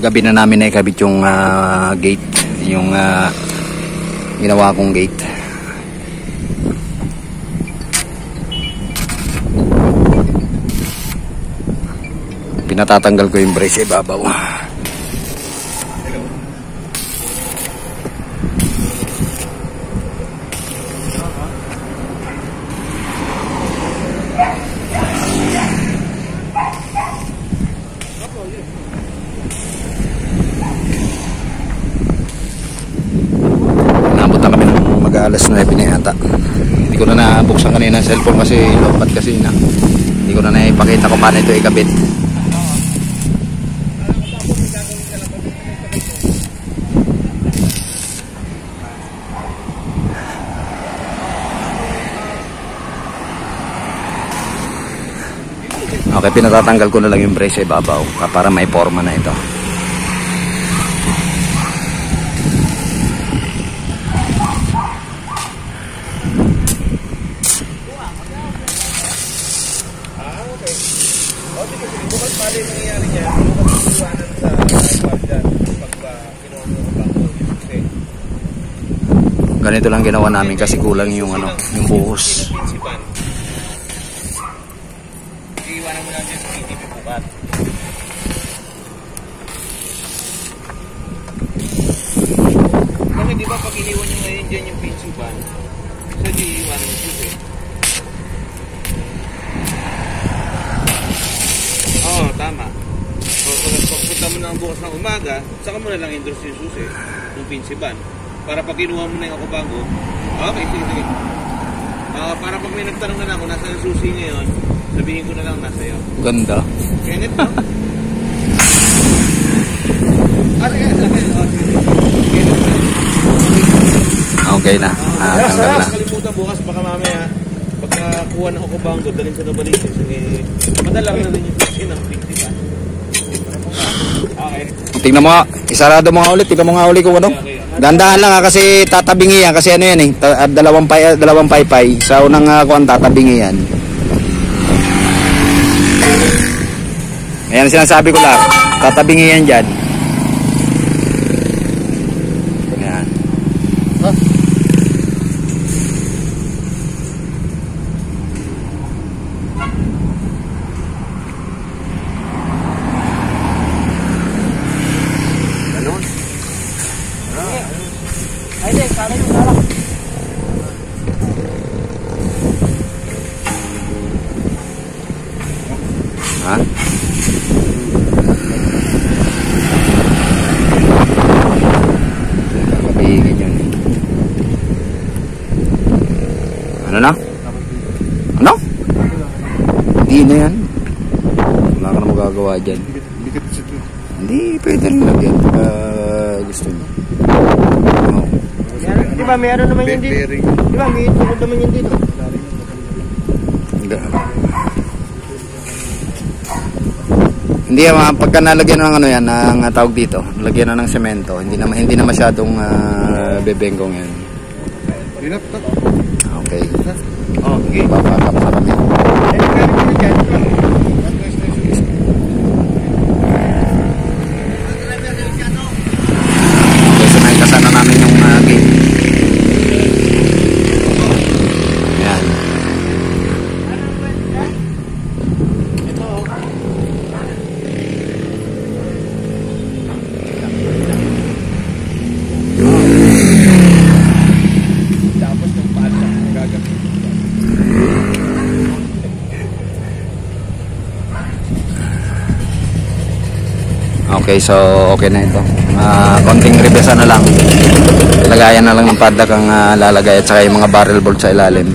gabi na namin na ikabit yung gate, yung ginawa kong gate. Pinatatanggal ko yung brace sa ibabaw. Alas 9 na yata. Hindi ko na nabuksan kanina ang cellphone kasi lobat kasi na. Hindi ko na naipakita kung paano ito ikabit. Okay, pinatatanggal ko na lang yung brace sa ibabaw para may forma na ito. Ganito lang ginawa namin kasi kulang yung yung buhos. Iiwanan mo lang dyan sa PTP bukat. Kasi di ba pag iniwan nyo ngayon dyan yung pinsuban, so di iiwanan mo susi. Oo, tama. So pagpunta mo na bukas ng umaga, saka mo na lang endorse yung susi, yung pinsiban. Para pag kinuha mo na yung ako bago, okay, sige. Para pag may nagtanong na lang kung nasa yung susi ngayon, sabihin ko na lang nasa iyo. Ganda. Ganit no? Okay na. Tanggal na. Kalimutan bukas, baka mamaya, pagkakuha ng ako bago, dalhin sa Novaliches. Madalang na rin yung susi ng 50 pa. Okay. Tingnan mo nga, isarado mo nga ulit. Tingnan mo nga ulit kung ano. Dandahan lang kasi tatabingi yan kasi ano yan eh, dalawang paypay sa unang kuwan tatabingi yan. Ayan sinasabi ko lang, tatabingi yan dyan. Ayan. Huh? Ha? Kapigin yun. Ano na? Ano? Hindi na yan. Wala ka na magagawa dyan. Hindi, pwede rin lagyan pagka gusto mo. Oh. Di ba meron naman yun dito? Di ba may tukod naman yun dito? Hindi pagka nalagyan ng ano yan, ang tawag dito, lagyan na ng semento, hindi na masyadong bebengkong yan. Okay. Oh, okay. Papatap na kami. Okay, so naikasana namin yung gate. Ayan. Okay, so okay na ito. Konting rebesa na lang. Lagayan na lang ng padlock ang lalagay at saka yung mga barrel bolt sa ilalim.